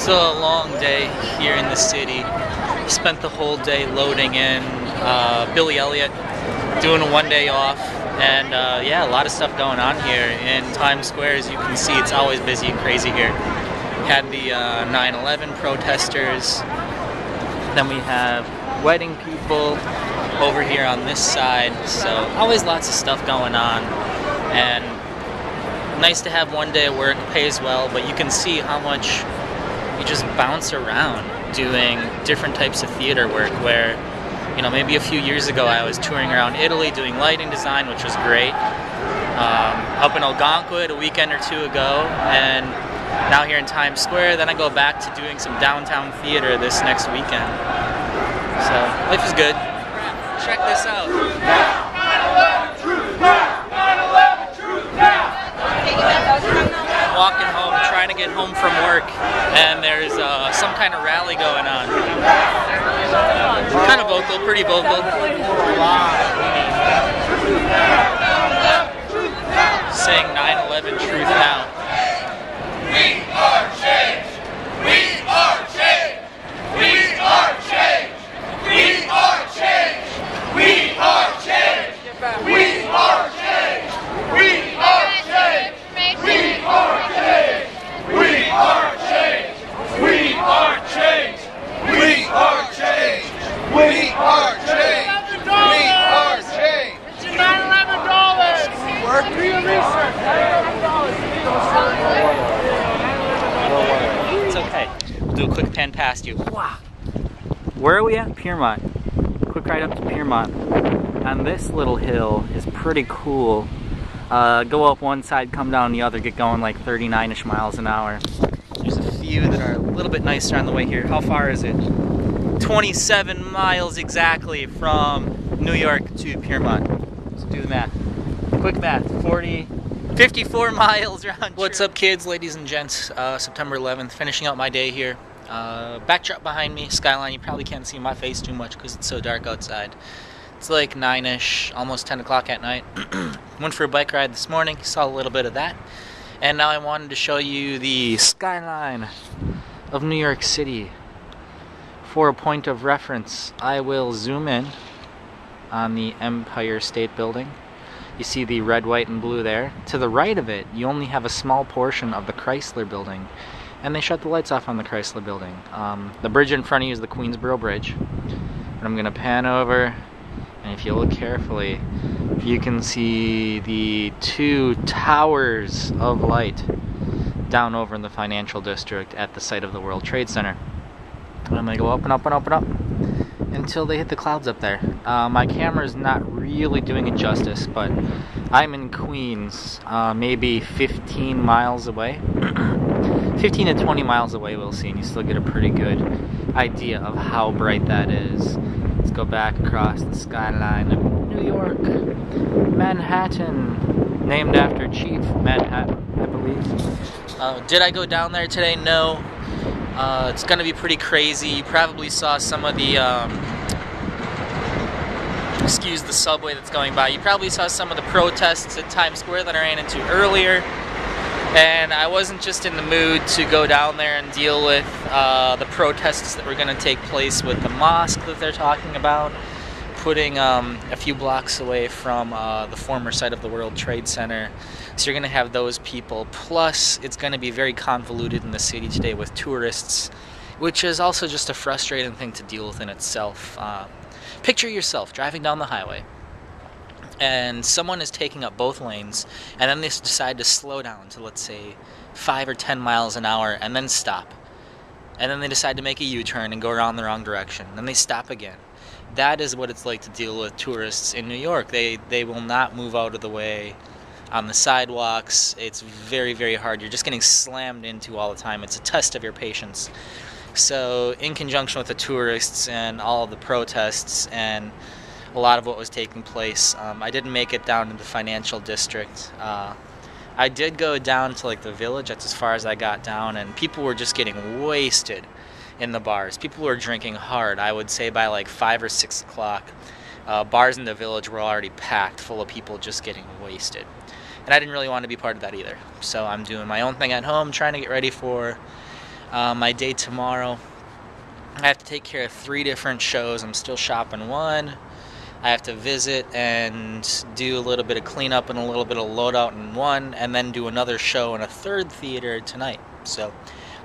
It's a long day here in the city. Spent the whole day loading in Billy Elliot, doing a one-day off, and yeah, a lot of stuff going on here in Times Square. As you can see, it's always busy and crazy here. Had the 9/11 protesters, then we have wedding people over here on this side, so always lots of stuff going on, and nice to have one day of work, pays well, but you can see how much you just bounce around doing different types of theater work where, you know, maybe a few years ago I was touring around Italy doing lighting design, which was great, up in Algonquin a weekend or two ago, and now here in Times Square. Then I go back to doing some downtown theater this next weekend. So life is good. Check this out. Walking home, trying to get home from work, and there's some kind of rally going on. Kind of vocal, pretty vocal. Saying 9/11 truth now. We are change! We are change! We are change! We are change! We are change! We are change! We are change! We are change! We are change! We are change! We are change! We are change! We are change! It's your $911! It's okay. We'll do a quick pan past you. Wow. Where are we at? Piermont. Quick ride up to Piermont. And this little hill is pretty cool. Go up one side, come down the other, get going like 39-ish miles an hour. There's a few that are a little bit nicer on the way here. How far is it? 27 miles exactly from New York to Piermont. Let's do the math. Quick math. 54 miles round trip. What's up, kids, ladies and gents? September 11th, finishing out my day here. Backdrop behind me, skyline. You probably can't see my face too much because it's so dark outside. It's like 9-ish, almost 10 o'clock at night. Went for a bike ride this morning, saw a little bit of that. And now I wanted to show you the skyline of New York City. For a point of reference, I will zoom in on the Empire State Building. You see the red, white, and blue there. To the right of it, you only have a small portion of the Chrysler Building, and they shut the lights off on the Chrysler Building. The bridge in front of you is the Queensboro Bridge. And I'm going to pan over, and if you look carefully, you can see the two towers of light down over in the financial district at the site of the World Trade Center. And I'm going to go up and up and up and up until they hit the clouds up there. My camera is not really doing it justice, but I'm in Queens, maybe 15 miles away. 15 to 20 miles away, we'll see, and you still get a pretty good idea of how bright that is. Let's go back across the skyline of New York, Manhattan, named after Chief Manhattan, I believe. Did I go down there today? No. It's gonna be pretty crazy. You probably saw some of the, excuse the subway that's going by. You probably saw some of the protests at Times Square that I ran into earlier. And I wasn't just in the mood to go down there and deal with the protests that were gonna take place with the mosque that they're talking about, putting a few blocks away from the former site of the World Trade Center. So you're going to have those people, plus it's going to be very convoluted in the city today with tourists, which is also just a frustrating thing to deal with in itself. Picture yourself driving down the highway, and someone is taking up both lanes, and then they decide to slow down to, let's say, 5 or 10 miles an hour, and then stop. And then they decide to make a U-turn and go around the wrong direction, and then they stop again. That is what it's like to deal with tourists in New York. They will not move out of the way on the sidewalks. It's very, very hard. You're just getting slammed into all the time. It's a test of your patience. So in conjunction with the tourists and all of the protests and a lot of what was taking place, I didn't make it down to the financial district. I did go down to like the Village. That's as far as I got down, and people were just getting wasted in the bars. People were drinking hard. I would say by like 5 or 6 o'clock, bars in the Village were already packed full of people just getting wasted. And I didn't really want to be part of that either. So I'm doing my own thing at home, trying to get ready for My day tomorrow, I have to take care of 3 different shows. I'm still shopping one. I have to visit and do a little bit of cleanup and a little bit of loadout in one, and then do another show in a 3rd theater tonight. So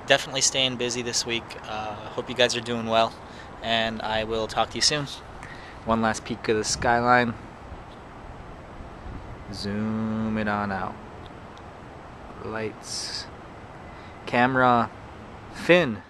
definitely staying busy this week. Hope you guys are doing well, and I will talk to you soon. One last peek of the skyline. Zoom it on out. Lights. Camera. Fin.